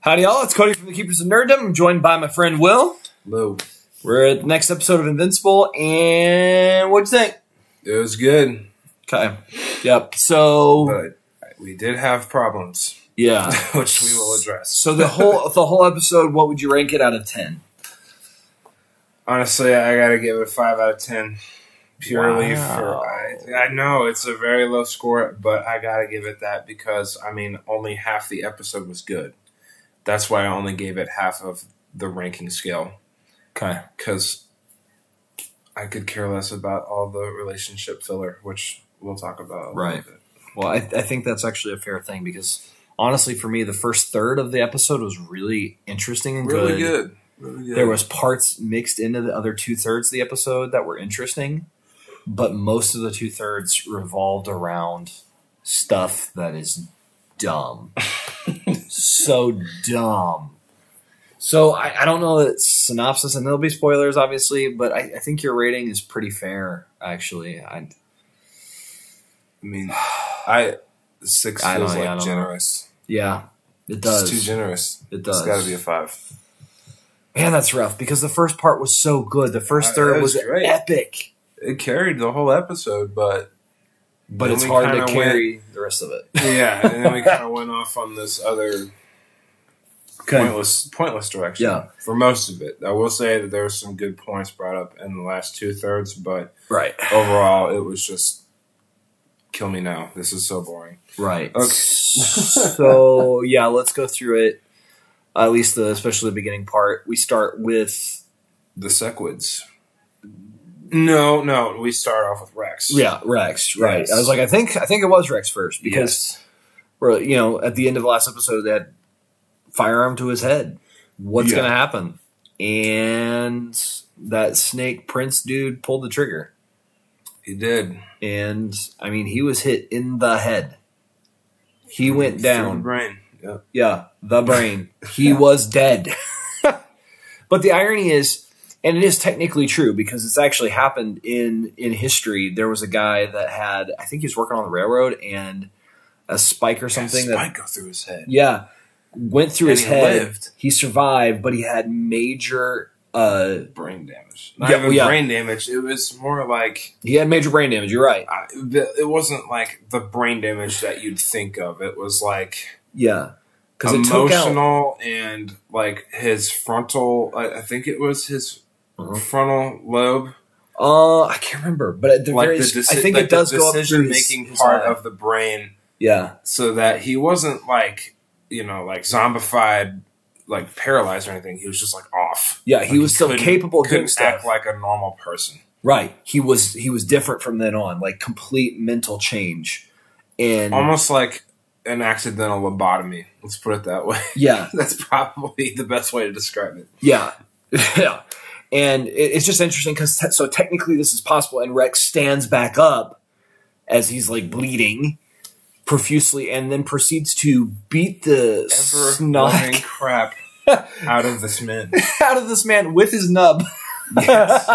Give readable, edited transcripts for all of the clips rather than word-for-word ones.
Howdy, y'all. It's Cody from the Keepers of Nerddom. I'm joined by my friend Will. Hello. We're at the next episode of Invincible, and what'd you think? It was good. Okay. Yep. So, But we did have problems. Yeah. Which we will address. So the whole episode, what would you rank it out of 10? Honestly, I gotta give it a 5 out of 10. Purely Wow. I know it's a very low score, but I gotta give it that because, only half the episode was good. That's why I only gave it half of the ranking scale. Okay. Because I could care less about all the relationship filler, which we'll talk about a little bit. Well, I think that's actually a fair thing because, honestly, for me, the first third of the episode was really interesting and Really good. There was parts mixed into the other 2/3 of the episode that were interesting, but most of the 2/3 revolved around stuff that is dumb. So dumb. So I don't know the synopsis, and there'll be spoilers, obviously, but I think your rating is pretty fair, actually. 6 feels generous. Yeah, it does. It's too generous. It does. It's got to be a 5. Man, that's rough because the first part was so good. The first third was great. Epic. It carried the whole episode, but it's hard to carry the rest of it. Yeah, and then we kind of went off on this other pointless direction. Yeah. For most of it. I will say that there were some good points brought up in the last 2/3, but Right. overall it was just kill me now. This is so boring. Right. Okay. So, yeah, let's go through it. At least especially the beginning part. We start with the Sequids. No, we start off with Rex. Yeah, Rex. Right. Yes. I was like, I think it was Rex first because we're at the end of the last episode they had firearm to his head. What's going to happen? And that Snake Prince dude pulled the trigger. He did. And he was hit in the head. He went down. The brain. Yep. Yeah, the brain. He was dead. But the irony is, and it is technically true because it's actually happened in history. There was a guy that had, I think he was working on the railroad, and a spike or something go through his head. Yeah, went through his head. Lived. He survived, but he had major brain damage. Not even brain damage. It was more like he had major brain damage. You're right. It wasn't like the brain damage that you'd think of. It was like because emotional and like his frontal. I think it was his frontal lobe. I can't remember, but at the very, I think it does go up through decision-making part of the brain. Yeah, so that he wasn't like like zombified, like paralyzed or anything. He was just like off. Yeah, he was still capable of doing stuff. Act like a normal person. Right. He was different from then on, like complete mental change, and almost like an accidental lobotomy. Let's put it that way. Yeah, that's probably the best way to describe it. Yeah, yeah. And it's just interesting because so technically this is possible, and Rex stands back up as he's like bleeding profusely, and then proceeds to beat the ever-loving crap out of this man. Out of this man with his nub. Yes.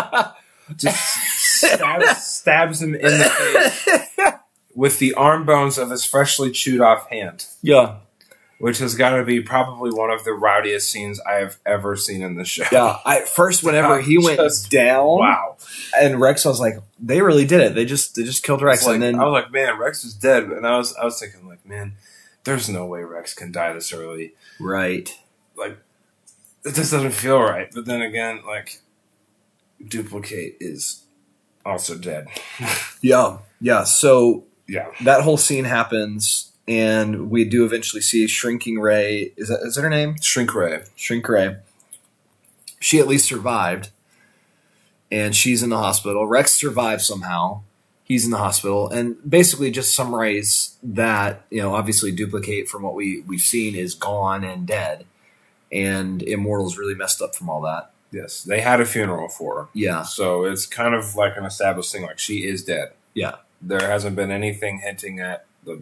Just stabs him in the face with the arm bones of his freshly chewed off hand. Yeah. Which has got to be probably one of the rowdiest scenes I have ever seen in the show. Yeah, whenever he went down, wow, and Rex was like, they really did it. They just killed Rex, like, and then I was like, man, Rex is dead, and I was thinking like, man, there's no way Rex can die this early, right? Like, it just doesn't feel right. But then again, like, Duplicate is also dead. yeah. So yeah, that whole scene happens. And we do eventually see Shrinking Ray. Is that her name? Shrink Ray. Shrink Ray. She at least survived. And she's in the hospital. Rex survived somehow. He's in the hospital. And basically just summarize that, obviously Duplicate from what we've seen is gone and dead. And Immortal's really messed up from all that. Yes. They had a funeral for her. Yeah. So it's kind of like an established thing. Like, she is dead. Yeah. There hasn't been anything hinting at the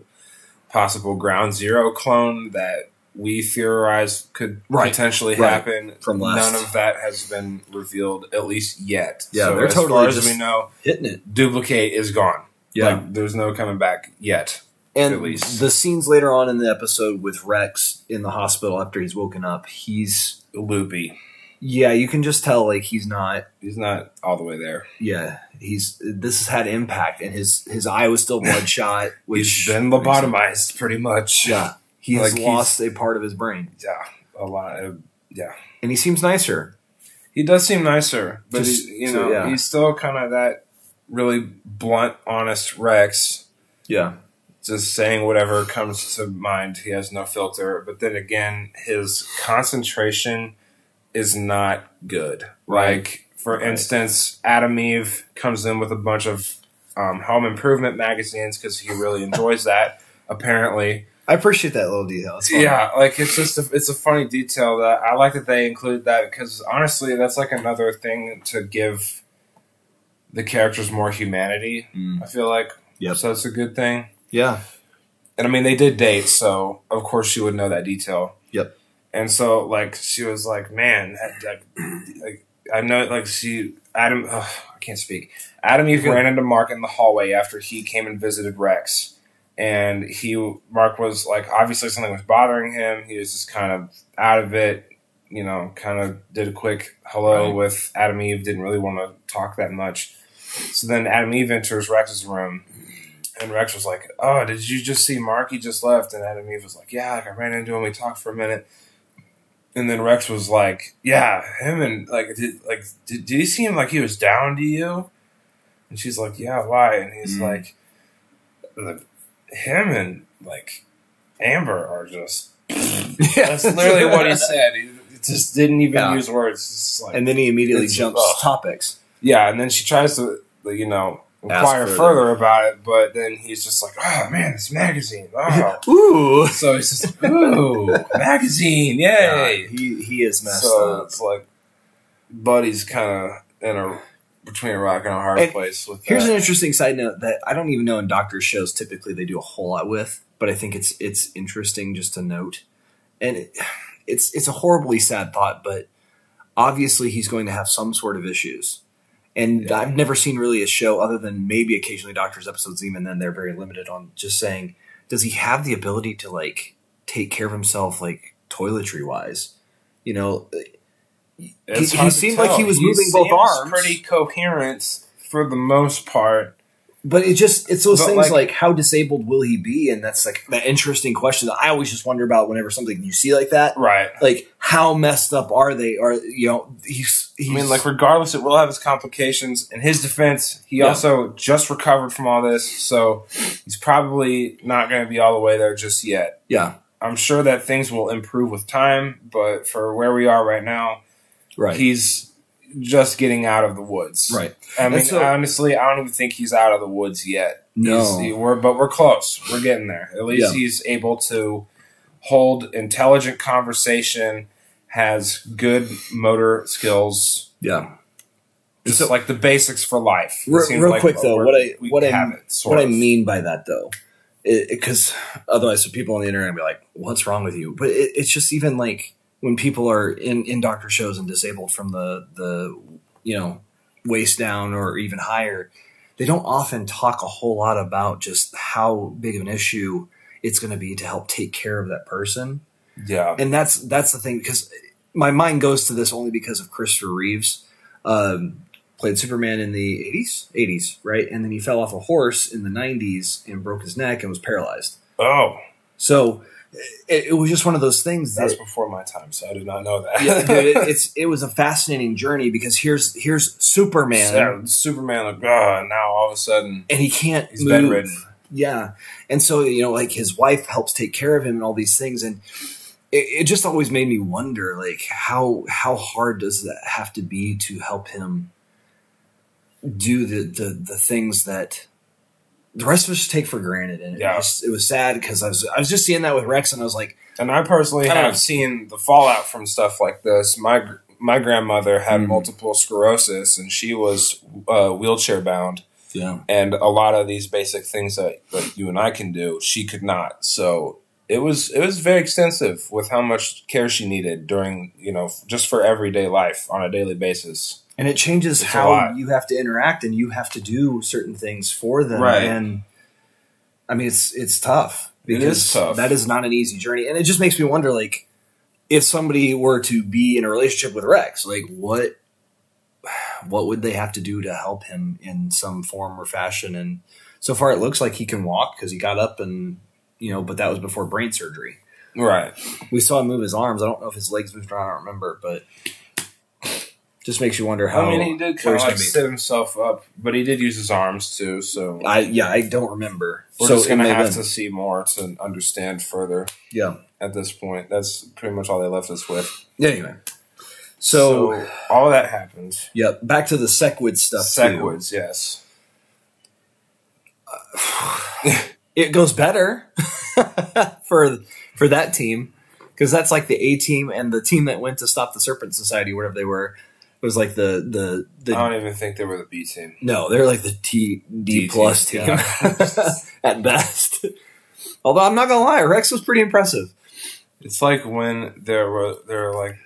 possible Ground Zero clone that we theorize could potentially happen. From last. None of that has been revealed, at least yet. Yeah, so they're totally as far just as we know, hitting it. Duplicate is gone. Yeah. Like, there's no coming back yet. And at least. the scenes later on in the episode with Rex in the hospital after he's woken up, he's loopy. Yeah, you can just tell like he's not all the way there. Yeah, this has had impact, and his eye was still bloodshot, which he's been lobotomized pretty much. Yeah, he has lost a part of his brain. Yeah, a lot. Yeah, and he seems nicer. He does seem nicer, but he's still kind of that really blunt, honest Rex. Yeah. Just saying whatever comes to mind. He has no filter. But then again, his concentration is not good. Right. Like, for instance, Adam Eve comes in with a bunch of home improvement magazines because he really enjoys that, apparently. I appreciate that little detail. Yeah, like it's a funny detail that I like that they include that because honestly, that's like another thing to give the characters more humanity. I feel like, so that's a good thing. Yeah, and I mean they did date, so of course she would know that detail. Yep. And so like she was like, man, like I know, like I can't speak. Adam Eve ran into Mark in the hallway after he came and visited Rex. And Mark was like, obviously something was bothering him. He was just kind of out of it, kind of did a quick hello with Adam Eve, didn't really want to talk that much. So then Adam Eve enters Rex's room, and Rex was like, oh, did you just see Mark? He just left. And Adam Eve was like, yeah, like I ran into him, we talked for a minute. And then Rex was like, yeah, him and did he seem like he was down to you? And she's like, yeah, why? And he's like, him and like Amber are just that's literally what he said. He just didn't even use words. Like, and then he immediately jumps topics. Yeah, and then she tries to inquire further about it, but then he's just like, oh man, this magazine. Oh. Ooh. So he's just like, ooh, magazine, yay. He is messed up. So it's like Buddy's kind of between a rock and a hard place with that. Here's an interesting side note that I don't even know in doctor shows typically they do a whole lot with, but I think it's interesting just to note. And it's a horribly sad thought, but obviously he's going to have some sort of issues. And I've never seen really a show other than maybe occasionally doctor's episodes, even then they're very limited on just saying, does he have the ability to like take care of himself like toiletry wise? He seemed like he was moving both arms. Pretty coherent for the most part. But it's those things like how disabled will he be? And that's like that interesting question that I always just wonder about whenever something you see like that. Right. Like how messed up are they? He's I mean, like regardless, it will have its complications. In his defense, he also just recovered from all this. So he's probably not going to be all the way there just yet. Yeah. I'm sure that things will improve with time, but for where we are right now, he's just getting out of the woods. Right. I mean, honestly, I don't even think he's out of the woods yet. No. But we're close. We're getting there. At least he's able to hold intelligent conversation, has good motor skills. Yeah. Just like the basics for life. Real quick, though, what I mean by that, though, because otherwise people on the internet will be like, what's wrong with you? But it's just even like, when people are in doctor shows and disabled from the waist down or even higher, they don't often talk a whole lot about just how big of an issue it's going to be to help take care of that person. Yeah. And that's the thing, because my mind goes to this only because of Christopher Reeves, played Superman in the 80s, right? And then he fell off a horse in the 90s and broke his neck and was paralyzed. Oh. So it was just one of those things that's before my time, so I did not know that. It was a fascinating journey because here's Superman. Yeah, Superman, like, now all of a sudden, and he can't. He's bedridden. Yeah, and so like his wife helps take care of him and all these things, and it just always made me wonder, like how hard does that have to be to help him do the things that the rest of us take for granted. And it was sad because I was just seeing that with Rex, and I was like, and I personally have seen the fallout from stuff like this. My grandmother had multiple sclerosis, and she was wheelchair bound. Yeah, and a lot of these basic things that you and I can do, she could not. So it was very extensive with how much care she needed during just for everyday life on a daily basis. And it changes how you have to interact and you have to do certain things for them. Right. And I mean, it's tough because it is tough. That is not an easy journey, and it just makes me wonder, like, if somebody were to be in a relationship with Rex, like what would they have to do to help him in some form or fashion? And so far, it looks like he can walk because he got up and but that was before brain surgery. Right. We saw him move his arms. I don't know if his legs moved around. I don't remember, but just makes you wonder how. I mean, he did kind of like sit himself up, but he did use his arms too. So I don't remember. We're just going to have to see more to understand further. Yeah. At this point, that's pretty much all they left us with. Yeah. Anyway, so all that happened. Yeah. Back to the Sequid stuff. Sequids, yes. It goes better for that team because that's like the A team and the team that went to stop the Serpent Society, whatever they were. It was like the I don't even think they were the B team. No, they're like the D plus team at best. Although I'm not gonna lie, Rex was pretty impressive. It's like when there were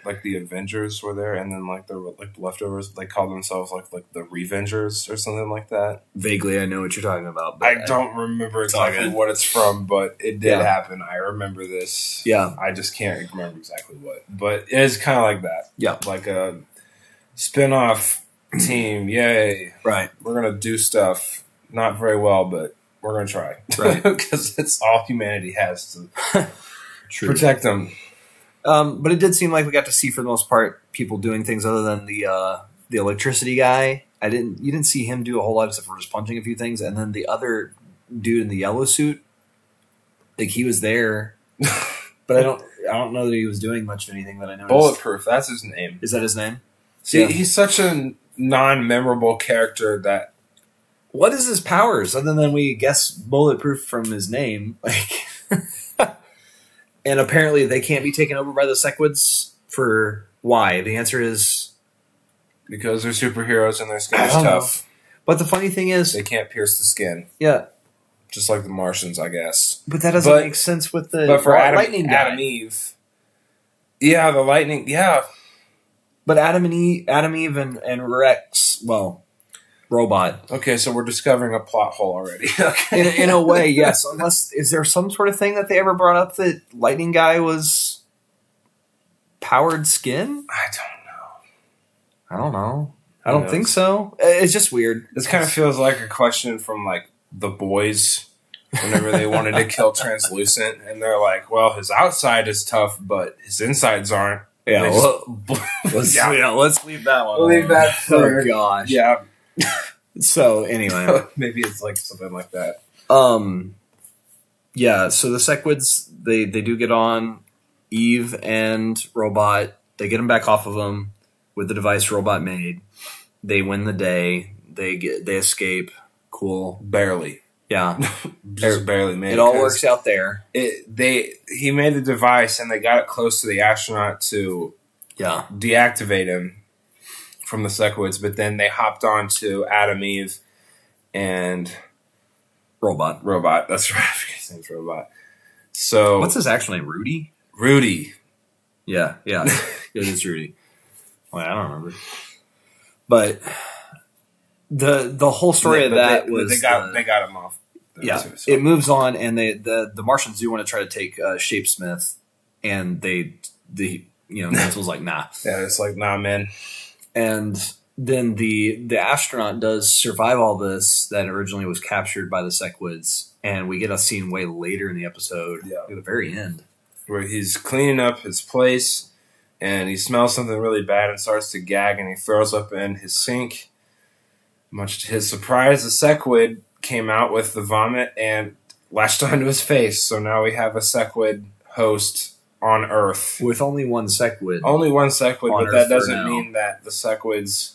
like the Avengers were there, and then like there were like leftovers. They called themselves like the Revengers or something like that. Vaguely, I know what you're talking about. But I don't remember exactly what it's from, but it did happen. I remember this. Yeah, I just can't remember exactly what, but it is kind of like that. Yeah, like a spin-off team. Yay! Right, we're gonna do stuff. Not very well, but we're gonna try. Right, because it's all humanity has to. True. Protect them. But it did seem like we got to see, for the most part, people doing things other than the electricity guy. You didn't see him do a whole lot except for just punching a few things, and then the other dude in the yellow suit, like he was there, but I don't know that he was doing much of anything that I noticed. Bulletproof, that's his name. Is that his name? See, he's such a non-memorable character that. What is his powers other than we guess Bulletproof from his name? Like. And apparently they can't be taken over by the Sequids for why? The answer is because they're superheroes and their skin is tough. But the funny thing is they can't pierce the skin. Yeah. Just like the Martians, I guess. But that doesn't make sense with the lightning guy. Adam Eve. Yeah, the lightning But Adam Eve and Rex, well, Robot. Okay, so we're discovering a plot hole already. Okay. In a way, yes. Unless, is there some sort of thing that they ever brought up that Lightning Guy was powered skin? I don't know. I don't think so. It's just weird. This kind of feels like a question from like The Boys whenever they wanted to kill Translucent, and they're like, well, his outside is tough, but his insides aren't. Yeah, let's leave that one. We'll leave that for... Oh, gosh. Yeah. So anyway, maybe it's like something like that. Yeah. So the Sequids, they do get on Eve and Robot. They get them back off of them with the device Robot made. They win the day. They escape. Cool. Barely. Yeah. Just barely made it. It all works out there. He made the device and they got it close to the astronaut to deactivate him from the Sequids, but then they hopped on to Adam, Eve, and Robot. That's right. I forget his name's Robot. So what's his actual name? Rudy. Yeah. It is Rudy. Well, I don't remember. But the whole story of that was they got him off. Yeah, too, so. It moves on, and the Martians do want to try to take Shapesmith, and Invincible's like, nah. Yeah, it's like, nah, man. And then the astronaut does survive all this that originally was captured by the Sequids, and we get a scene way later in the episode, at the very end, where he's cleaning up his place, and he smells something really bad and starts to gag, and he throws up in his sink. Much to his surprise, the Sequid came out with the vomit and latched onto his face. So now we have a Sequid host on Earth. With only one Sequid. Only one Sequid, but that doesn't mean that the Sequids...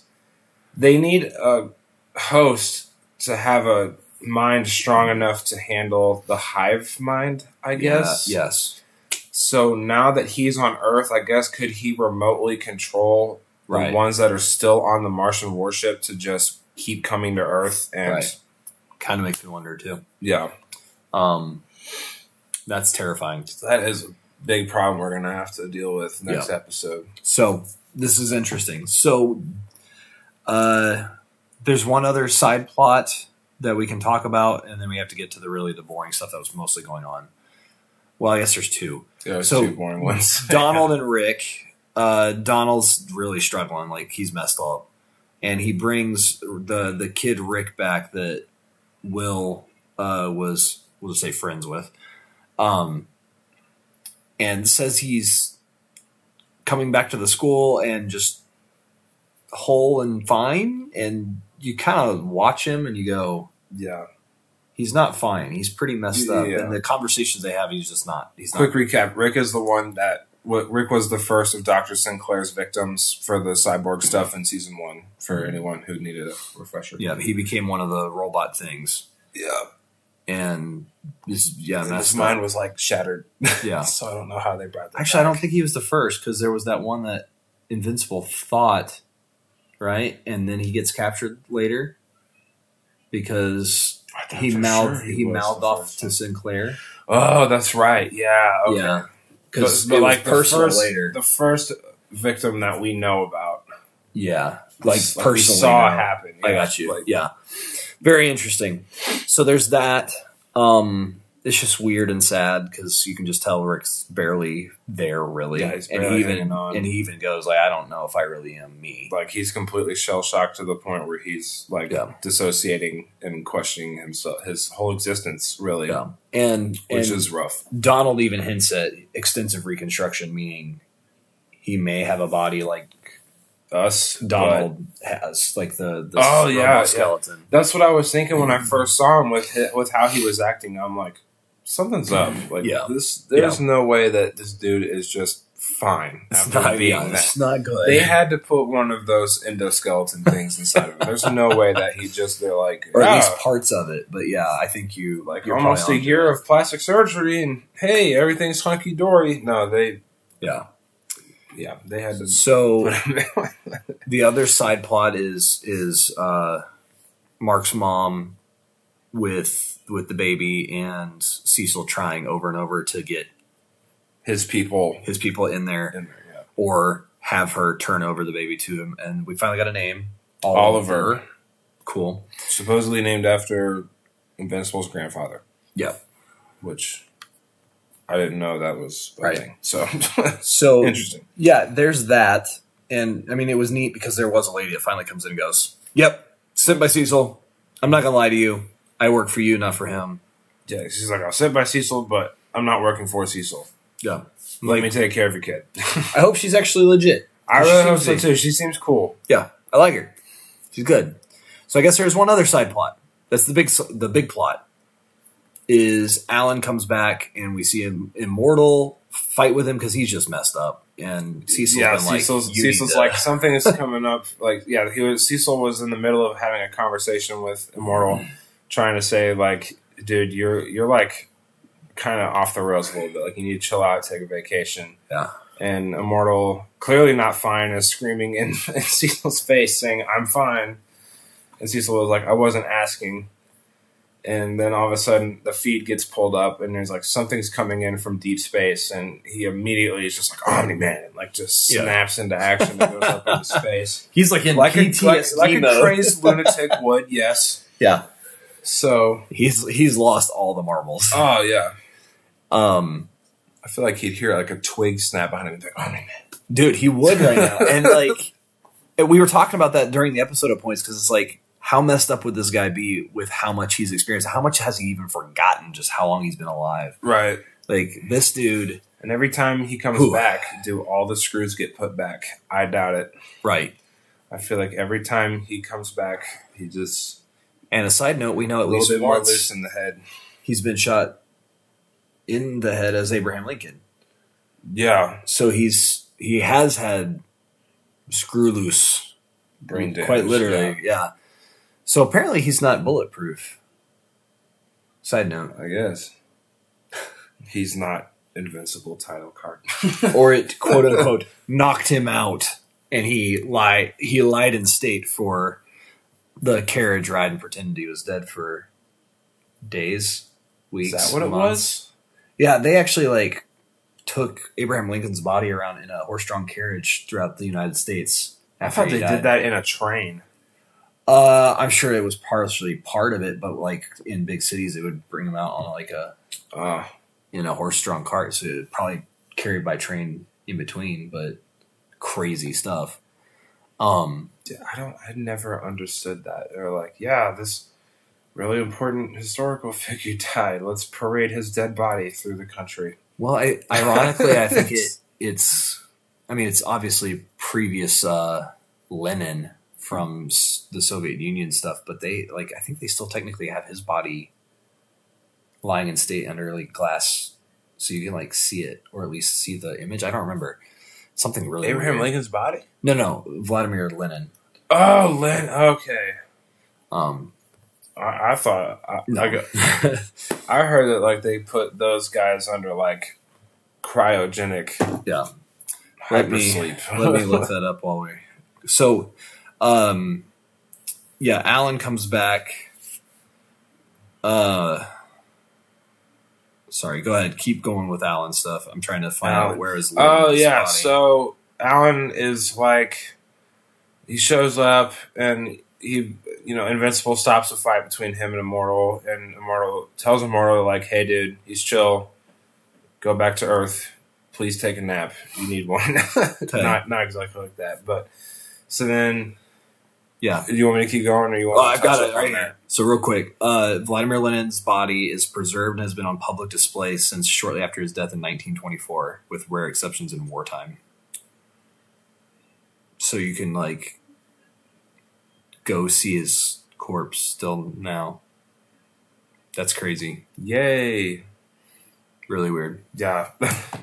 They need a host to have a mind strong enough to handle the hive mind, I guess. Yeah, yes. So now that he's on Earth, I guess, could he remotely control the ones that are still on the Martian warship to just keep coming to Earth? And kind of makes me wonder, too. Yeah. That's terrifying. That is a big problem we're going to have to deal with next episode. So, this is interesting. So, there's one other side plot that we can talk about, and then we have to get to the boring stuff that was mostly going on. Well, I guess there's two. There's two boring ones. Donald and Rick. Donald's really struggling, like he's messed up, and he brings the kid Rick back that Will was, we'll just say, friends with, and says he's coming back to the school and just whole and fine, and you kind of watch him and you go, yeah, he's not fine. He's pretty messed up. And the conversations they have, he's just not. Quick recap. Rick is the one that... Rick was the first of Dr. Sinclair's victims for the cyborg stuff in season 1, for anyone who needed a refresher. Yeah, he became one of the robot things. Yeah. And his mind was like shattered. Yeah. So I don't know how they brought that Actually, back. I don't think he was the first, because there was that one that Invincible thought, right? And then he gets captured later because he mouthed off to Sinclair. Oh, that's right. Yeah. Okay. Yeah. But like the first victim that we know about. Yeah. Like personally. We saw happen. Yeah. I got you. Yeah. Very interesting. So there's that. It's just weird and sad because you can just tell Rick's barely there, really. Yeah, he's barely hanging on. And he even goes like, I don't know if I really am me. Like he's completely shell shocked to the point where he's like dissociating and questioning himself, his whole existence, really. Yeah, which is rough. Donald even hints at extensive reconstruction, meaning he may have a body like us. Donald has, like the skeleton. That's what I was thinking when I first saw him with how he was acting. I'm like, something's up. Like there's no way that this dude is just fine after being that. It's not good. They had to put one of those endoskeleton things inside of him. There's no way that they're like, or at least parts of it. But yeah, I think you're almost a year of plastic surgery and hey, everything's hunky dory. No, they had to. So the other side plot is Mark's mom with the baby and Cecil trying over and over to get his people in there, or have her turn over the baby to him. And we finally got a name. Oliver. Cool. Supposedly named after Invincible's grandfather. Yep. Which I didn't know that was a thing. So interesting. Yeah, there's that. And I mean, it was neat because there was a lady that finally comes in and goes, yep, sit by Cecil. I'm not going to lie to you. I work for you, not for him. Yeah, she's like, I'll sit by Cecil, but I'm not working for Cecil. Yeah. Let me take care of your kid. I hope she's actually legit. I really hope so, too. She seems cool. Yeah, I like her. She's good. So I guess there's one other side plot. That's the big plot. Is Alan comes back, and we see him Immortal fight with him because he's just messed up. And Cecil's like, something is coming up. Like, Cecil was in the middle of having a conversation with Immortal, trying to say, like, dude, you're like kind of off the rails a little bit. Like, you need to chill out, take a vacation. Yeah. And Immortal, clearly not fine, is screaming in Cecil's face, saying, I'm fine. And Cecil was like, I wasn't asking. And then all of a sudden, the feed gets pulled up, and there's like something's coming in from deep space, and he immediately is just like Omni-Man, and like just snaps into action and goes up into space. He's like in PTSD like a crazed lunatic would, yes. Yeah. So he's lost all the marbles. Oh yeah. I feel like he'd hear like a twig snap behind him and be like, Omni-Man. Dude, he would right now. And like, we were talking about that during the episode at points because it's like, how messed up would this guy be with how much he's experienced? How much has he even forgotten just how long he's been alive? Right. Like, this dude. And every time he comes back, do all the screws get put back? I doubt it. Right. I feel like every time he comes back, he just... And a side note, we know at least once more loose in the head. He's been shot in the head as Abraham Lincoln. Yeah. So he has had screw loose. Brain damage. Quite literally, yeah. So apparently he's not bulletproof. Side note. I guess. He's not Invincible title card. Or it, quote unquote, knocked him out. And he lied in state for the carriage ride and pretended he was dead for days, weeks, Is that what months. It was? Yeah, they actually like took Abraham Lincoln's body around in a horse-drawn carriage throughout the United States. I thought they did that in a train. I'm sure it was partially part of it, but like in big cities, it would bring them out on like a horse-drawn cart, so it probably carried by train in between, but crazy stuff. I never understood that. They're like, yeah, this really important historical figure died. Let's parade his dead body through the country. Well, ironically, I think it's obviously previous Lenin from the Soviet Union stuff, but I think they still technically have his body lying in state under like glass, so you can like see it, or at least see the image. I don't remember. Something really Abraham weird. Lincoln's body? No, Vladimir Lenin. Oh, Lenin. Okay. I thought no. I heard that like they put those guys under like cryogenic hypersleep. Let me look that up while we're so. Alan comes back. Sorry, go ahead. Keep going with Alan stuff. I'm trying to find out where his. Oh yeah, body. So Alan is like, he shows up and he, Invincible stops a fight between him and Immortal tells Immortal like, "Hey, dude, he's chill. Go back to Earth. Please take a nap. You need one." Okay. Not exactly like that, but so then. Yeah. Do you want me to keep going, or you want? I've got it right here. So real quick, Vladimir Lenin's body is preserved and has been on public display since shortly after his death in 1924, with rare exceptions in wartime. So you can like go see his corpse still now. That's crazy. Yay! Really weird. Yeah.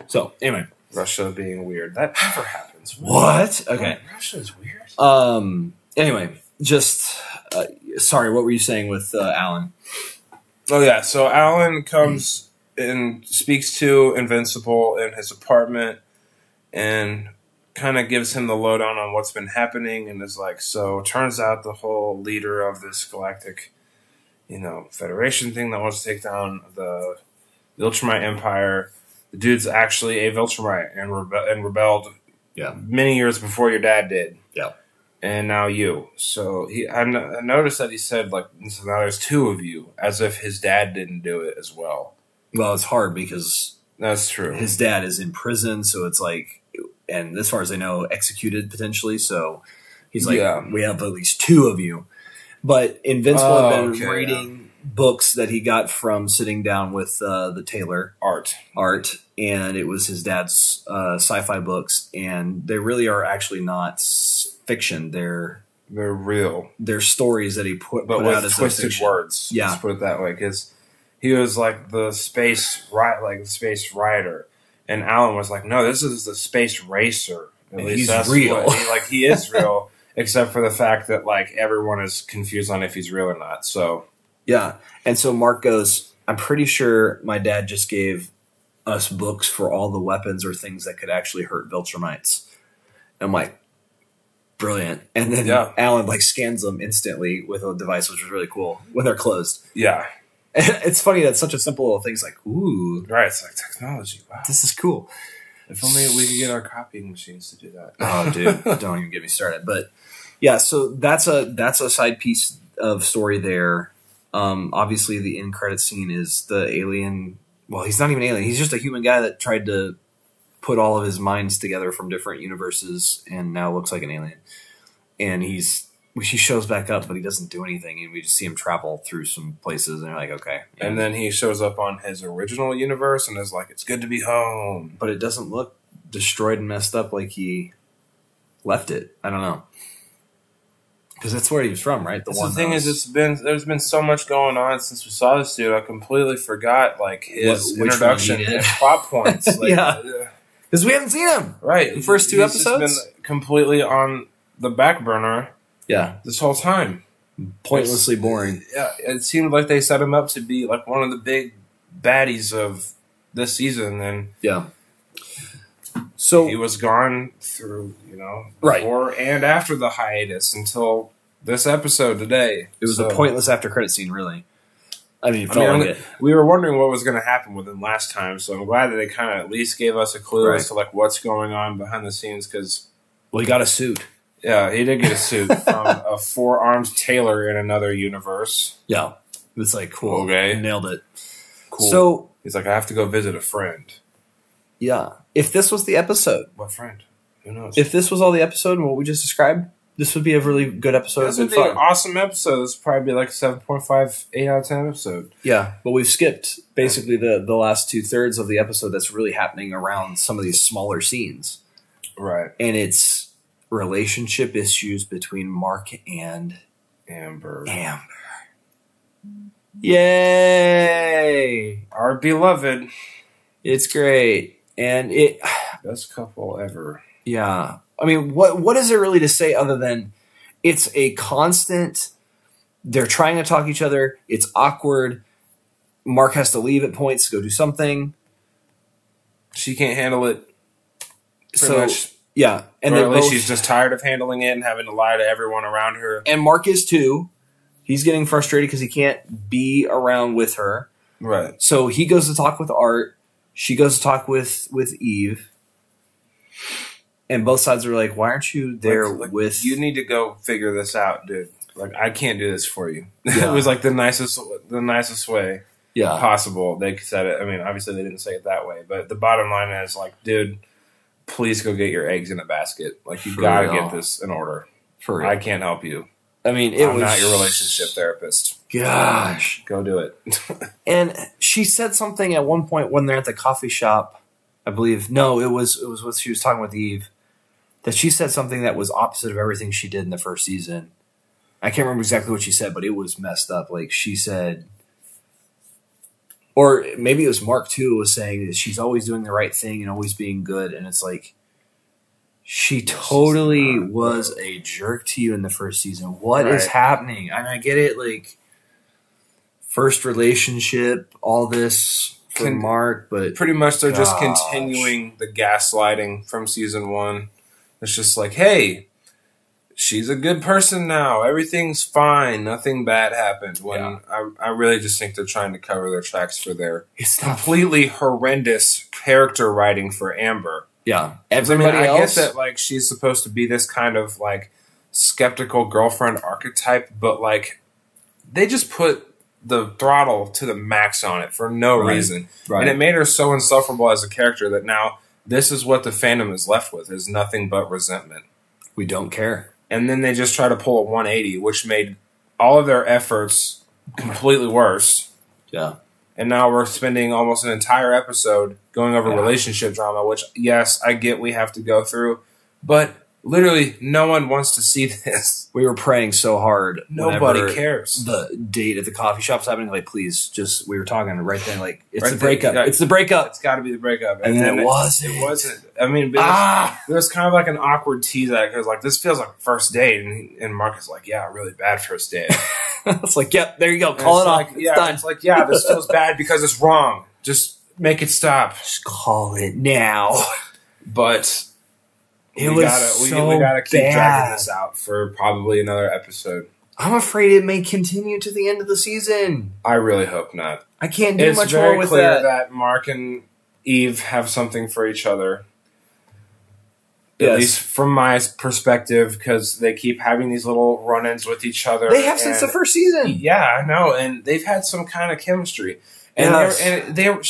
So anyway, Russia being weird. That never happens. What? Okay. Russia's weird. Anyway, just sorry. What were you saying with Alan? Oh yeah. So Alan comes and speaks to Invincible in his apartment, and kind of gives him the lowdown on what's been happening, and is like, so it turns out the whole leader of this galactic, Federation thing that wants to take down the Viltrumite Empire, the dude's actually a Viltrumite and rebelled many years before your dad did. Yeah. And now you. So I noticed that he said, like, so now there's two of you, as if his dad didn't do it as well. Well, it's hard because that's true. His dad is in prison, so it's like, and as far as I know, executed potentially. So he's like, we have at least two of you. But Invincible had been reading books that he got from sitting down with the tailor. Art. And it was his dad's sci-fi books, and they really are actually not fiction. They're real. They're stories that he put with out as twisted words. Yeah, let's put it that way, because he was like the space rider, and Alan was like, "No, this is the space racer." At least he's that's real. He is real, except for the fact that like everyone is confused on if he's real or not. So yeah, and so Mark goes, "I'm pretty sure my dad just gave us books for all the weapons or things that could actually hurt Viltrumites." And I'm like, brilliant. And then Alan like scans them instantly with a device, which was really cool when they're closed. Yeah. And it's funny that such a simple little thing's like, ooh. Right, it's like technology. Wow. This is cool. If only we could get our copying machines to do that. Oh, dude, don't even get me started. But yeah, so that's a side piece of story there. Obviously the end credit scene is the alien. Well, he's not even an alien. He's just a human guy that tried to put all of his minds together from different universes and now looks like an alien. And he shows back up, but he doesn't do anything. And we just see him travel through some places and you're like, okay. Yeah. And then he shows up on his original universe and is like, it's good to be home. But it doesn't look destroyed and messed up like he left it. I don't know. Because that's where he was from, right? The thing is, there's been so much going on since we saw this dude. I completely forgot like his introduction and plot points. Like, yeah, because we haven't seen him. Right, the first two episodes just been completely on the back burner. Yeah, this whole time, pointlessly boring. Yeah, it seemed like they set him up to be like one of the big baddies of this season, and so he was gone through before and after the hiatus until this episode today. It was a pointless after credit scene, really. I mean, we were wondering what was going to happen with him last time, so I'm glad that they kind of at least gave us a clue as to like what's going on behind the scenes. Because he got a suit. Yeah, he did get a suit from a four-armed tailor in another universe. Yeah. It's like, cool. Okay. Nailed it. Cool. So, he's like, I have to go visit a friend. yeah. If this was the episode. What friend? Who knows? If this was all the episode and what we just described, this would be a really good episode. This would be an awesome episode. This would probably be like a 7.5, 8 out of 10 episode. Yeah, but we've skipped basically the last 2/3 of the episode that's really happening around some of these smaller scenes. Right. And it's relationship issues between Mark and Amber. Yay! Our beloved. It's great. And best couple ever. Yeah. I mean, what is there really to say other than it's a constant, they're trying to talk to each other, it's awkward, Mark has to leave at points to go do something. She can't handle it. So, much. Yeah. And or at least she's just tired of handling it and having to lie to everyone around her. And Mark is too. He's getting frustrated because he can't be around with her. Right. So he goes to talk with Art. She goes to talk with Eve. And both sides are like, why aren't you there with... You need to go figure this out, dude. Like, I can't do this for you. Yeah. It was like the nicest way Yeah. possible. They said it. I mean, obviously they didn't say it that way. But the bottom line is, like, dude, please go get your eggs in a basket. Like, you got to get this in order. For real. I can't help you. I mean, I'm not your relationship therapist. Gosh. Go do it. And she said something at one point when they're at the coffee shop, I believe. No, it was what she was talking with Eve. That she said something that was opposite of everything she did in the first season. I can't remember exactly what she said, but it was messed up. Like, she said... Or maybe it was Mark, too, was saying that she's always doing the right thing and always being good. And it's like... She totally was a jerk to you in the first season. What is happening? I mean, I get it, like, first relationship, all this for Mark, but... Pretty much they're just continuing the gaslighting from season 1. It's just like, hey, she's a good person now. Everything's fine. Nothing bad happened. When I really just think they're trying to cover their tracks for their completely horrendous character writing for Amber. Yeah. Everybody else. I get that, like, she's supposed to be this kind of, like, skeptical girlfriend archetype, but, like, they just put the throttle to the max on it for no reason. Right. And it made her so insufferable as a character that now this is what the fandom is left with, is nothing but resentment. We don't care. And then they just try to pull a 180, which made all of their efforts completely worse. Yeah. And now we're spending almost an entire episode going over relationship drama, which, yes, I get we have to go through. But literally, no one wants to see this. We were praying so hard. Nobody cares. The date at the coffee shop's happening. Like, please, just, we were talking right then, like, it's right the breakup. It's the breakup. It's got to be the breakup. And then it wasn't. It wasn't. I mean, there was kind of like an awkward tease at it, because, like, this feels like a first date. And Mark is like, yeah, really bad first date. It's like, yep, there you go. Call it off. It's done. It's like, yeah, this feels bad because it's wrong. Just make it stop. Just call it now. But we gotta keep dragging this out for probably another episode. I'm afraid it may continue to the end of the season. I really hope not. I can't do much more with that. It's very clear that Mark and Eve have something for each other. At least from my perspective, because they keep having these little run-ins with each other. They have since the first season. Yeah, I know, and they've had some kind of chemistry. And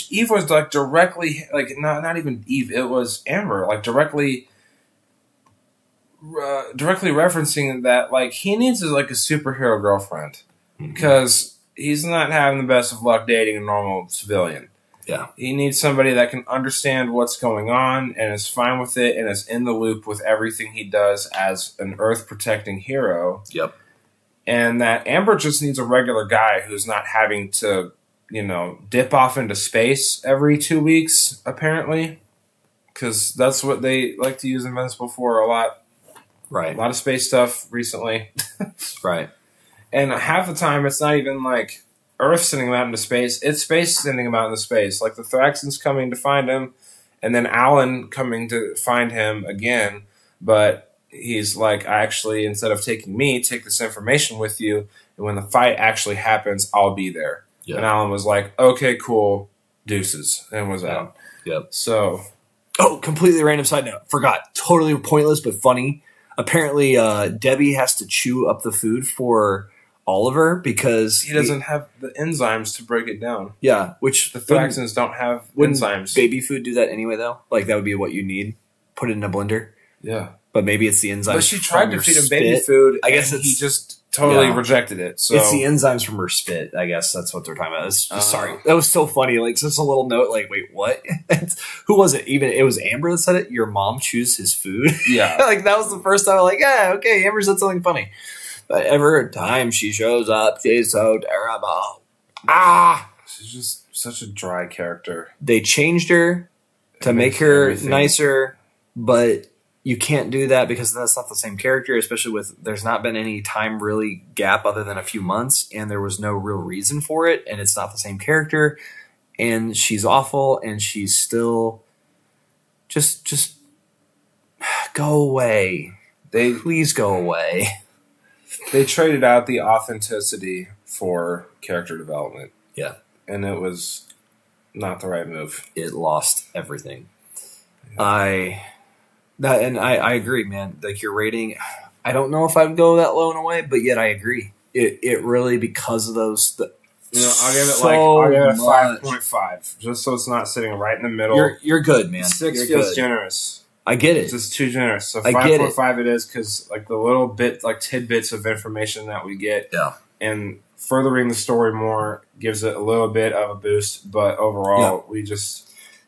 Eve was like directly, like not even Eve, it was Amber, like directly referencing that, like, he needs like a superhero girlfriend because he's not having the best of luck dating a normal civilian. Yeah. He needs somebody that can understand what's going on and is fine with it and is in the loop with everything he does as an Earth-protecting hero. Yep. And that Amber just needs a regular guy who's not having to, dip off into space every 2 weeks, apparently. Because that's what they like to use Invincible for a lot. Right. A lot of space stuff recently. Right. And half the time, it's not even like Earth sending him out into space. It's space sending him out into space. Like the Thraxans coming to find him, and then Alan coming to find him again. But he's like, actually, instead of taking me, take this information with you. And when the fight actually happens, I'll be there. Yep. And Alan was like, okay, cool, deuces. And was out. Yep. So. Oh, completely random side note. Forgot. Totally pointless, but funny. Apparently, Debbie has to chew up the food for Oliver because he doesn't have the enzymes to break it down. Yeah, which the Thraxons don't have enzymes. Baby food do that anyway, though. Like that would be what you need. Put it in a blender. Yeah, but maybe it's the enzymes. But she tried to feed him spit. baby food. I guess he just totally rejected it. So it's the enzymes from her spit. I guess that's what they're talking about. Sorry, that was so funny. Like just a little note. Like, wait, what? Who was it? Even it was Amber that said it. Your mom chews his food. Yeah, like that was the first time. I'm like, yeah, okay. Amber said something funny. But every time she shows up, she's so terrible. She's just such a dry character. They changed her to make her nicer, but you can't do that because that's not the same character, especially with there's not been any time really gap other than a few months, and there was no real reason for it, and it's not the same character, and she's awful, and she's still just go away. Please go away. They traded out the authenticity for character development. Yeah. And it was not the right move. It lost everything. Yeah. I agree, man. Like your rating, I don't know if I'd go that low in a way, but yet I agree. It really, because of those. I'll give it 5.5, just so it's not sitting right in the middle. You're good, man. 6 feels generous. I get it. It's just too generous. So 5.5 it is because like the little bit, like tidbits of information that we get, and furthering the story more gives it a little bit of a boost. But overall,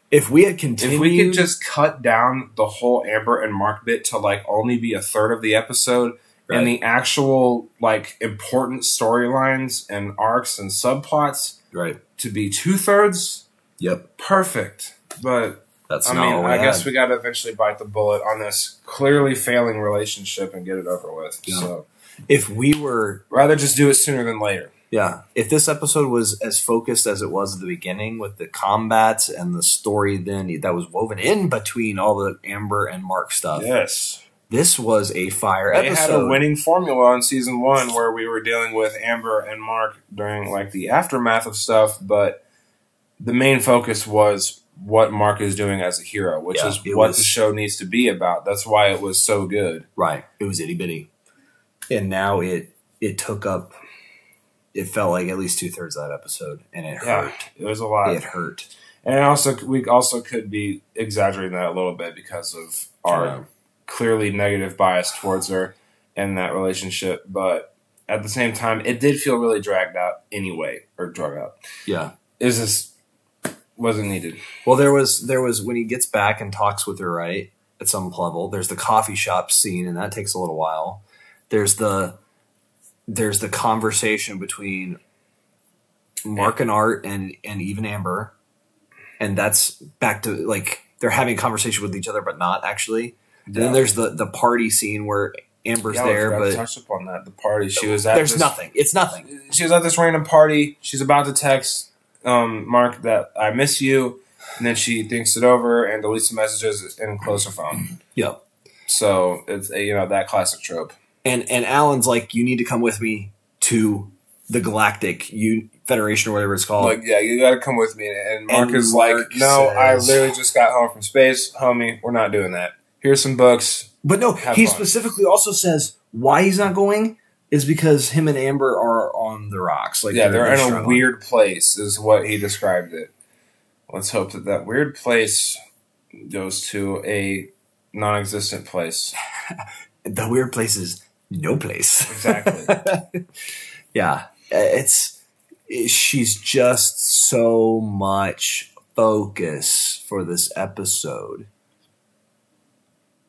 if we could just cut down the whole Amber and Mark bit to like only be a third of the episode, and the actual like important storylines and arcs and subplots, to be 2/3. Yep, perfect. But I guess we got to eventually bite the bullet on this clearly failing relationship and get it over with. Yeah. So, if we were rather just do it sooner than later. Yeah, if this episode was as focused as it was at the beginning with the combats and the story, then that was woven in between all the Amber and Mark stuff. Yes, this was a fire episode. They had a winning formula in season 1 where we were dealing with Amber and Mark during like the aftermath of stuff, but the main focus was what Mark is doing as a hero, which is what the show needs to be about. That's why it was so good. Right. It was itty bitty. And now it took up, it felt like at least 2/3 of that episode, and it hurt. It was a lot. It hurt. And we also could be exaggerating that a little bit because of our clearly negative bias towards her and that relationship. But at the same time, it did feel really dragged out anyway, or drug out. Yeah. Wasn't needed. Well, there was when he gets back and talks with her, right, at some level. There's the coffee shop scene, and that takes a little while. There's the conversation between Mark and Art and even Amber, and that's back to like they're having a conversation with each other, but not actually. And then there's the party scene where Amber's there, but touch upon that. The party she was at. There's nothing. It's nothing. She was at this random party. She's about to text Mark that I miss you, and then she thinks it over and deletes the messages and closes her phone. Yep. So it's that classic trope. And Alan's like, you need to come with me to the Galactic Federation or whatever it's called. Like, yeah, you got to come with me. And Mark is like, no, I literally just got home from space, homie. We're not doing that. Here's some books. But no, he specifically also says why he's not going is because him and Amber are on the rocks. Like, they're in a weird place, is what he described it. Let's hope that weird place goes to a non-existent place. The weird place is no place. Exactly. Yeah, she's just so much focus for this episode.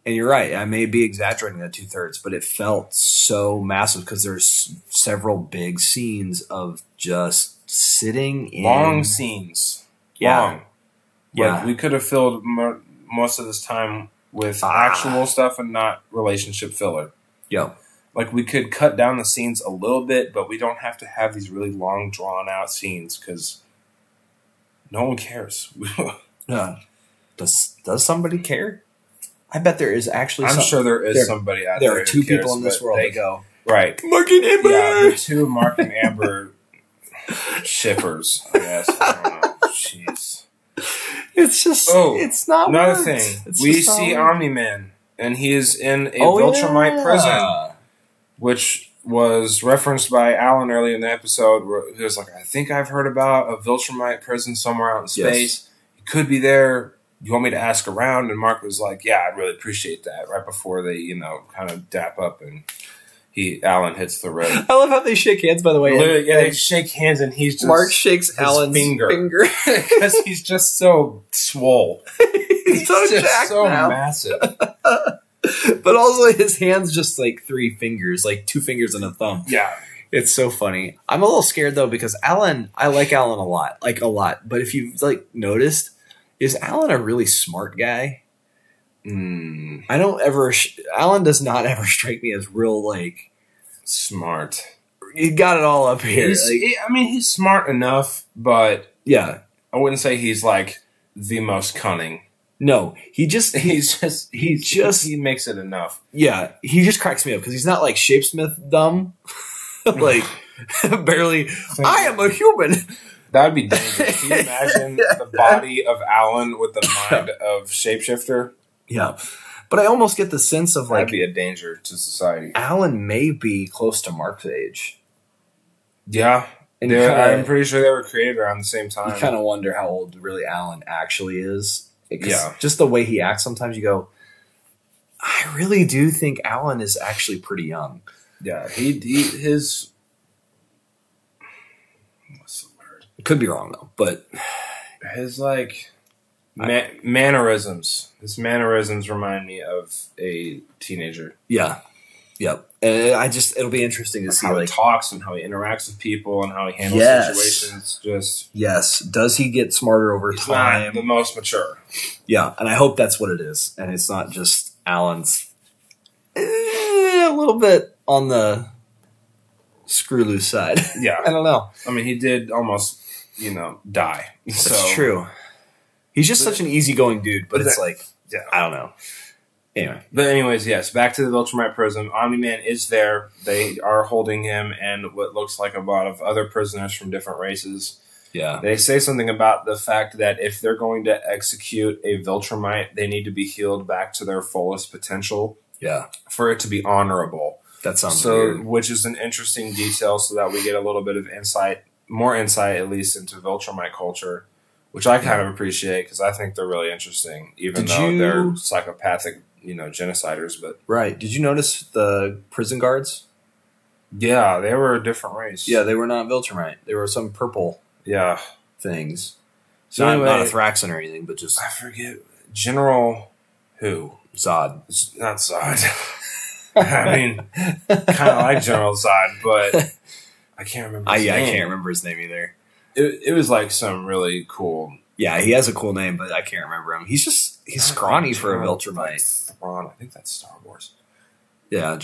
And you're right. I may be exaggerating that 2/3, but it felt so massive because there's several big scenes of just sitting in long scenes. Yeah, long. Like, we could have filled most of this time with actual stuff and not relationship filler. Yeah, like we could cut down the scenes a little bit, but we don't have to have these really long, drawn out scenes because no one cares. Yeah. Does somebody care? I bet there is actually. I'm sure there is somebody out there. There are two people in this world that go right. Mark and Amber. Yeah, the two Mark and Amber shippers. I guess. I don't know. Jeez. It's just. It's not. Another thing. We see Omni-Man. and he is in a Viltrumite prison, which was referenced by Alan earlier in the episode, where he was like, I think I've heard about a Viltrumite prison somewhere out in space. Yes. It could be there. You want me to ask around? And Mark was like, yeah, I'd really appreciate that, right before they, kind of dap up, and Alan hits the road. I love how they shake hands, by the way. Literally, they shake hands, and he's just... Mark shakes Alan's finger. Because he's just so swole. he's so just so now. Massive. But also his hands just like 3 fingers, like 2 fingers and a thumb. Yeah. It's so funny. I'm a little scared, though, because I like Alan a lot. Like, a lot. But if you've, noticed, is Alan a really smart guy? Alan does not ever strike me as real, smart. He got it all up here. He's smart enough, but yeah, I wouldn't say he's the most cunning. No, he makes it enough. Yeah, he just cracks me up because he's not like Shapesmith dumb. Barely. I am a human. That would be dangerous. Can you imagine the body of Alan with the mind of Shapeshifter? Yeah. But I almost get the sense of that'd be a danger to society. Alan may be close to Mark's age. Yeah. And I'm pretty sure they were created around the same time. You kind of wonder how old really Alan actually is. Just the way he acts, sometimes you go, I really do think Alan is actually pretty young. Yeah. His... What's the word? Could be wrong, though. But his, mannerisms. His mannerisms remind me of a teenager. Yeah. Yep. And it'll be interesting to see how he talks and how he interacts with people and how he handles situations. Yes. Does he get smarter over time? Not the most mature. Yeah. And I hope that's what it is. And it's not just Alan's a little bit on the screw loose side. Yeah. I don't know. He did almost, die. That's true. He's just such an easygoing dude, but it's yeah. I don't know. Anyway. But anyways, yes, back to the Viltrumite prison. Omni-Man is there. They are holding him and what looks like a lot of other prisoners from different races. Yeah. They say something about the fact that if they're going to execute a Viltrumite, they need to be healed back to their fullest potential. Yeah. For it to be honorable. That sounds weird. Which is an interesting detail so that we get a little bit of more insight at least into Viltrumite culture. Which I kind of appreciate because I think they're really interesting, even though they're psychopathic, genociders. But right. Did you notice the prison guards? Yeah, they were a different race. Yeah, they were not Viltrumite. They were some purple things. So not a Thraxan or anything, but just... I forget. General who? Zod. Not Zod. kind of like General Zod, but I can't remember his name. I can't remember his name either. It was some really cool... Yeah, he has a cool name, but I can't remember him. He's scrawny for a Viltrumite. Thrawn, I think that's Star Wars. Yeah,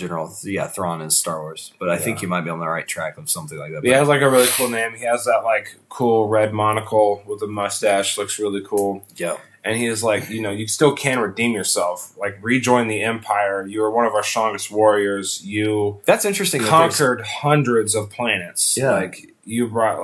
Thrawn is Star Wars. But I think you might be on the right track of something like that. He has a really cool name. He has that cool red monocle with a mustache. Looks really cool. Yeah. And he is you still can redeem yourself. Rejoin the Empire. You are one of our strongest warriors. That's interesting. Conquered hundreds of planets. Yeah. You brought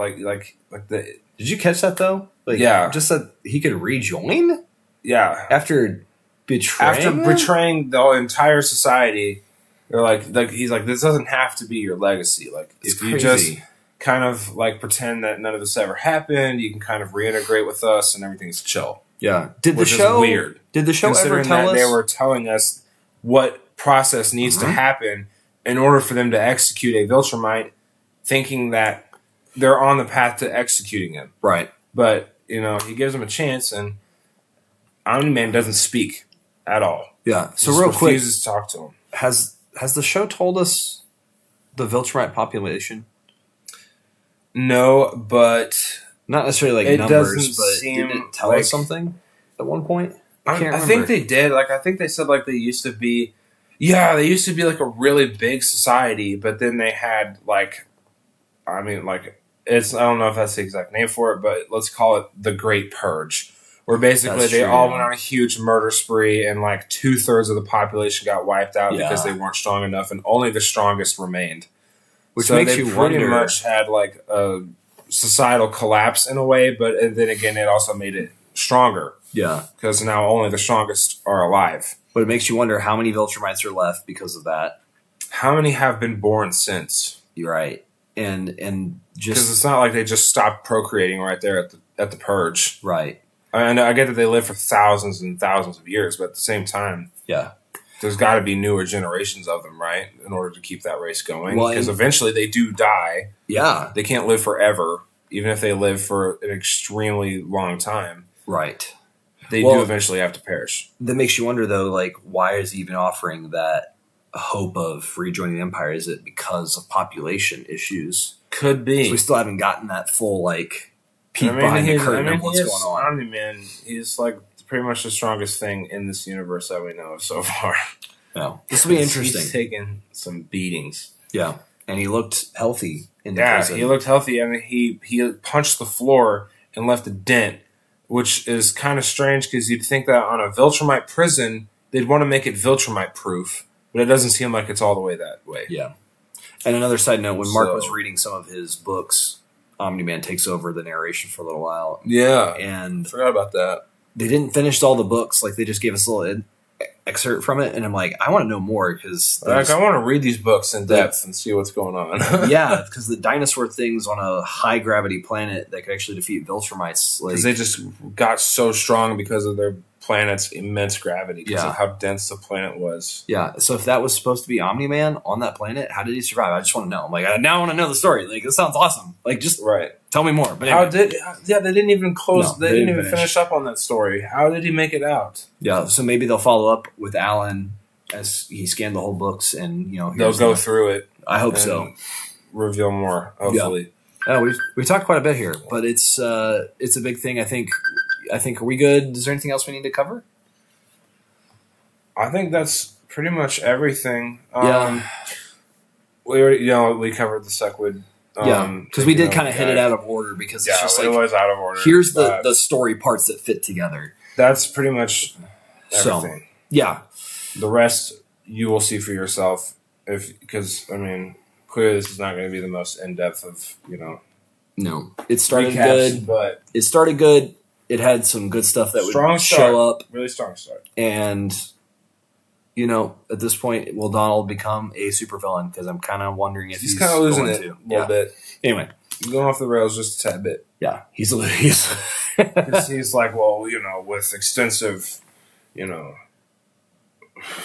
Did you catch that though? Just that he could rejoin? Yeah. After betraying the entire society, they're he's this doesn't have to be your legacy. If you just kind of pretend that none of this ever happened, you can kind of reintegrate with us and everything's chill. Yeah. Which is weird. Did the show ever tell us? They were telling us what process needs to happen in order for them to execute a Viltrumite, thinking that they're on the path to executing him. Right. But, he gives them a chance, and Omni-Man doesn't speak at all. Yeah. So real quick, refuses to talk to him. Has the show told us the Viltrumite population? No, but... Not necessarily numbers, but did it tell us something at one point? I think they did. I think they said they used to be... Yeah, they used to be a really big society, but then they had it's, I don't know if that's the exact name for it, but let's call it the Great Purge, where basically they all went on a huge murder spree and 2/3 of the population got wiped out because they weren't strong enough and only the strongest remained. Which makes you wonder. Pretty much had a societal collapse in a way, but then again, it also made it stronger. Yeah. Because now only the strongest are alive. But it makes you wonder how many Viltrumites are left because of that. How many have been born since? You're right. And just because it's not like they just stopped procreating right there at the purge. Right. And I get that they live for thousands and thousands of years, but at the same time, yeah, there's got to be newer generations of them, right, in order to keep that race going. Well, because eventually they do die. Yeah. They can't live forever, even if they live for an extremely long time. Right. They do eventually have to perish. That makes you wonder, though, like, why is he even offering that hope of rejoining the Empire? Is it because of population issues? Could be. So we still haven't gotten that full, like, peek behind the curtain of what's going on. Omni-Man, he's, like, pretty much the strongest thing in this universe that we know of so far. No. This will be interesting. He's taken some beatings. Yeah. And he looked healthy in the prison. prison. He looked healthy. I mean, he punched the floor and left a dent, which is kind of strange because you'd think that on a Viltrumite prison, they'd want to make it Viltrumite proof, but it doesn't seem like it's all the way that way. Yeah. And another side note, when Mark was reading some of his books, Omni-Man takes over the narration for a little while. Yeah. And I forgot about that. They didn't finish all the books. Like, they just gave us a little excerpt from it, and I'm like, I want to know more because I want to read these books in depth and see what's going on. Yeah, because the dinosaur things on a high gravity planet that could actually defeat Viltrumites, because they just got so strong because of their planet's immense gravity, because of how dense the planet was. Yeah, so if that was supposed to be Omni-Man on that planet, how did he survive? I just want to know. I'm like, I now want to know the story. Like, this sounds awesome. Like, just tell me more. But anyway. They didn't even close. No, they didn't even finish up on that story. How did he make it out? Yeah, so maybe they'll follow up with Alan as he scanned the whole books, and they'll go through it. I hope so. Reveal more, hopefully. Yeah, we talked quite a bit here, but it's a big thing. I think. Are we good? Is there anything else we need to cover? I think that's pretty much everything. We already, we covered the Sequid. Because we did kind of hit it out of order because it's just like it was out of order. Here's the story parts that fit together. That's pretty much everything. So, the rest you will see for yourself. Because clearly this is not going to be the most in depth of No, it started recaps, good. But it started good. It had some good stuff that would show up. Really strong start. And, at this point, will Donald become a supervillain? Because I'm kind of wondering if he's kind of losing it to. a little bit. Anyway. Going off the rails just a tad bit. Yeah. He's like, well, with extensive,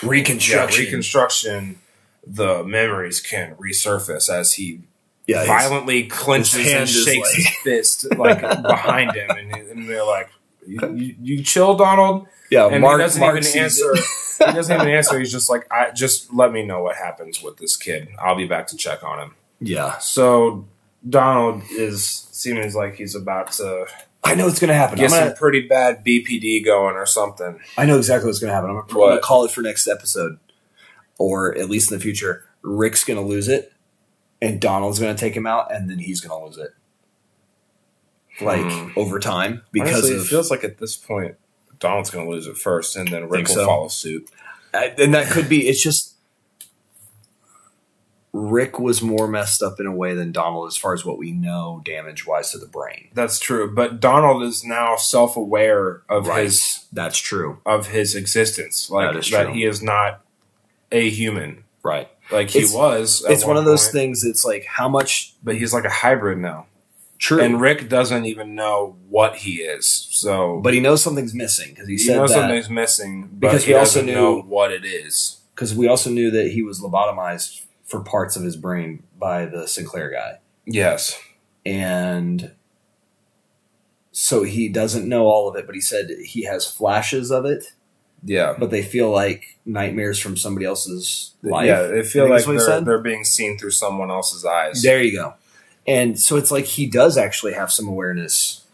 reconstruction, the memories can resurface as he violently clenches and shakes his fist behind him, and they're like, "You chill, Donald." Yeah, and Mark doesn't even answer. He doesn't even answer. He's just like, just let me know what happens with this kid. I'll be back to check on him." Yeah. So Donald is seeming like he's about to. I know it's going to happen. Get some pretty bad BPD going or something. I know exactly what's going to happen. I'm going to call it for next episode, or at least in the future. Rick's going to lose it. And Donald's going to take him out, and then he's going to lose it. Over time. Because honestly, it feels like at this point, Donald's going to lose it first, and then Rick will follow suit. And that could be, it's just, Rick was more messed up in a way than Donald as far as what we know damage-wise to the brain. That's true. But Donald is now self-aware of his... That's true. Of his existence. That he is not a human. Right. Like he was. It's one of those things. It's like how much, but he's like a hybrid now. True. And Rick doesn't even know what he is. So, but he knows something's missing because he said knows that something's missing. But because he also know what it is. Because we also knew that he was lobotomized for parts of his brain by the Sinclair guy. Yes. And so he doesn't know all of it, but he said he has flashes of it. Yeah. But they feel like nightmares from somebody else's life. Yeah, they feel like they're being seen through someone else's eyes. There you go. And so it's like he does actually have some awareness.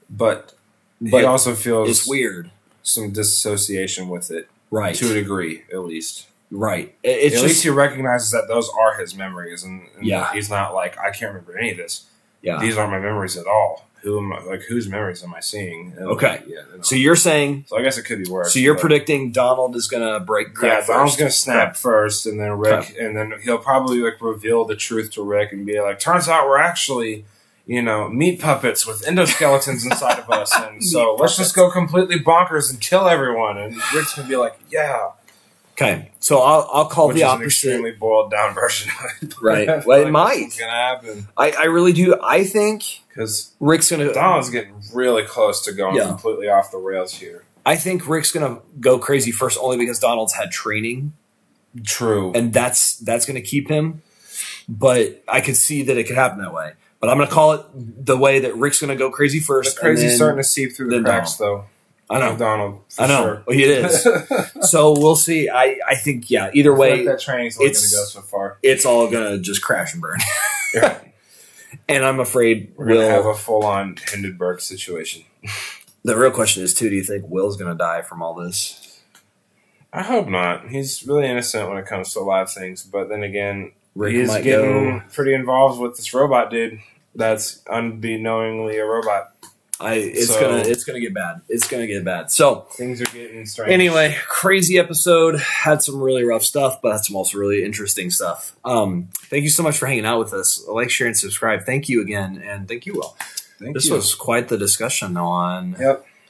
But he also feels... It's weird. Some disassociation with it. Right. To a degree, at least. Right. At least he recognizes that those are his memories. And yeah. He's not like, I can't remember any of this. Yeah. These aren't my memories at all. Whose memories am I seeing? And okay. So you're saying... So I guess it could be worse. So you're predicting Donald is going to break crap first. Donald's going to snap first, and then Rick... Okay. And then he'll probably reveal the truth to Rick and be like, turns out we're actually meat puppets with endoskeletons inside of us, and so let's just go completely bonkers and kill everyone. And Rick's gonna be like, "Yeah." Okay, so I'll call Which the is opposite. an extremely boiled down version of it. Right. Well, it might. It's gonna happen. I really do. I think Because Rick's gonna. Donald's getting really close to going completely off the rails here. I think Rick's gonna go crazy first, only because Donald's had training. True, and that's gonna keep him. But I could see that it could happen that way. But I'm gonna call it the way that Rick's gonna go crazy first. The crazy's starting to seep through the cracks, though. I know, Donald. I know, sure. Well, it is. So we'll see. I think either way, that training's only going to go so far. It's all gonna just crash and burn. Yeah. And I'm afraid we're gonna have a full-on Hindenburg situation. The real question is too: do you think Will's gonna die from all this? I hope not. He's really innocent when it comes to a lot of things, but then again, Rick he's might getting pretty involved with this robot dude. That's unbeknowingly a robot. It's gonna get bad. It's gonna get bad. So things are getting strange. Anyway, crazy episode. Had some really rough stuff, but had some also really interesting stuff. Thank you so much for hanging out with us. Like, share, and subscribe. Thank you again, and thank you, Will. This was quite the discussion on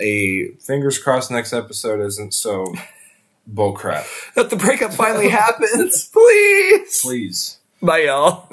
a fingers crossed next episode isn't so bullcrap. That the breakup finally happens. Please. Please. Bye, y'all.